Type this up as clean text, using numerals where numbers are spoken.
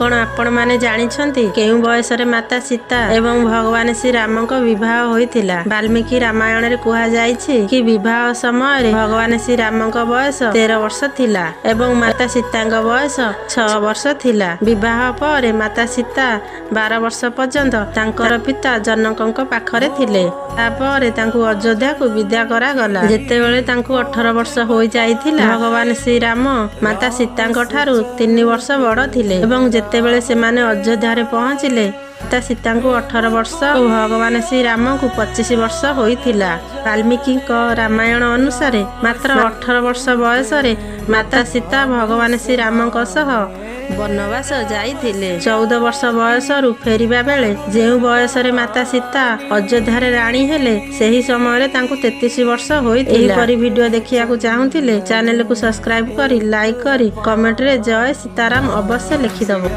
कौन आपण माने जानिछंती केउ बयसरे माता सीता एवं भगवान श्री रामक विवाह होइथिला। वाल्मीकि रामायण रे कुहा जाइछि कि विवाह समय रे भगवान श्री रामक बयस 13 वर्ष थिला एवं माता सीतांक बयस 6 वर्ष थिला। विवाह पर माता सीता 12 वर्ष पर्यंत तांकर पिता जनकଙ୍କ पाखरे थिले। तापर तांकु अयोध्या को विदा करा गला। जेतेबेले तांकु 18 वर्ष होई जाइथिला भगवान श्री राम माता सीतांक ठारू 3 वर्ष बड़ थिले एवं जेतेबेले से माने अयोध्या रे पहुंचिले माता सीता को 18 वर्ष और भगवान श्री राम को 25 वर्ष होइथिला। वाल्मीकि रामायण अनुसार मात्र 18 वर्ष बयस रे माता सीता भगवान श्री राम सह वनवास जाइथिले। 14 वर्ष बयस रु फेरिबा बेले जेउ बयस रे माता सीता अयोध्या रे रानी हेले सही समय रे तांकु 33 वर्ष होइथिला। एही परि वीडियो देखिया को चाहुथिले चैनल को सब्सक्राइब करी लाइक करी कमेंट रे जय सीताराम अवश्य लिखि दबो।